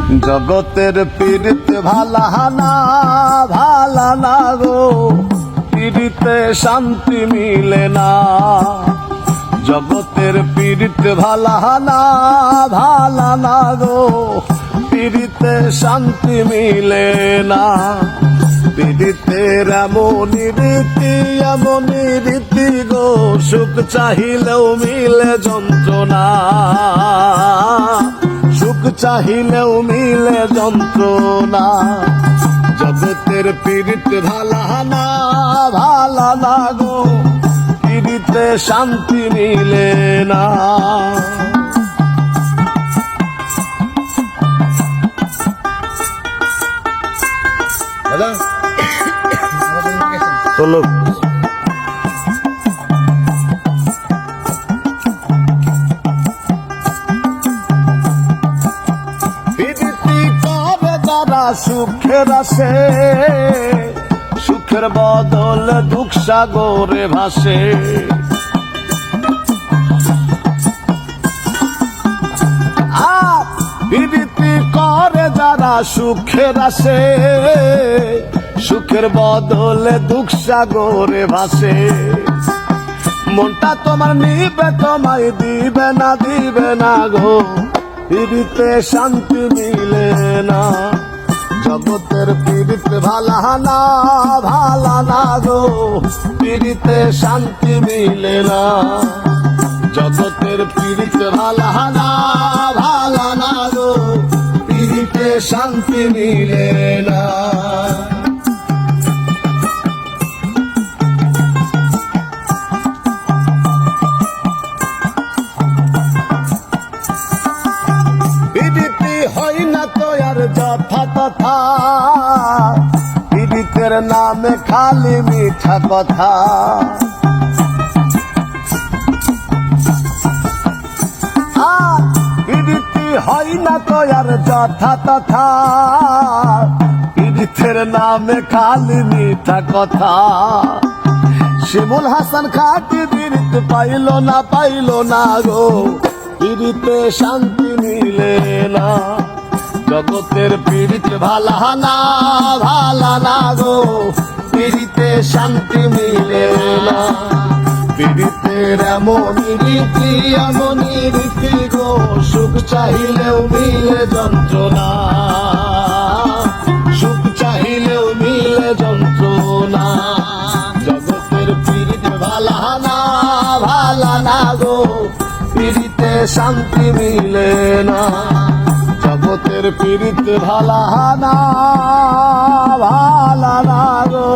জগতের পীড়িত ভালা না গো, পীড়িতে শান্তি মিলে না। জগতের পীড়িত ভালা না গো, পীড়িতে শান্তি মিলে না। পীড়িতের এমনই রীতি গো, সুখ চাহিলেও মিলে যন্ত্রণা, সুখ চাহিলেও মিলে যন্ত্রণা। জগতের পীড়িত ভালা না গো, পীড়িতে শান্তি মিলে না। দাদা চলো সুখের আসে, সুখের বদল দুঃখ সাগরে ভাসে। পীড়িতি করে যারা সুখের আসে, সুখের বদলে দুঃখ সাগরে ভাসে। মনটা তোমার নিবে তোমায় দিবে না গো, পীড়িতে শান্তি মিলে না। জগতের পীড়িত ভালা না গো, পীড়িতে শান্তি মিলে না। জগতের পীড়িত ভালা না গো, পীড়িতে শান্তি মিলে না। পীড়িতি হয় না তো আর যথা তথা, পীড়িতের নামে খালি মিঠা কথা। পীড়িতি হয় না তো আর যথা তথা, পীড়িতের নামে খালি মিঠা কথা। শিমুল হাসান খাটি পীড়িত পাইল না গো, পীড়িতে শান্তি মিলে না। জগতের পীড়িত ভালা না গো, পীড়িতে শান্তি মিলে না। পীড়িতের এমনই রীতি গো, সুখ চাহিলেও মিলে যন্ত্রণা, সুখ চাহিলেও মিলে যন্ত্রণা। জগতের পীড়িত ভালা না গো, পীড়িতে শান্তি মিলে না। জগতের পীড়িত ভালা না গো।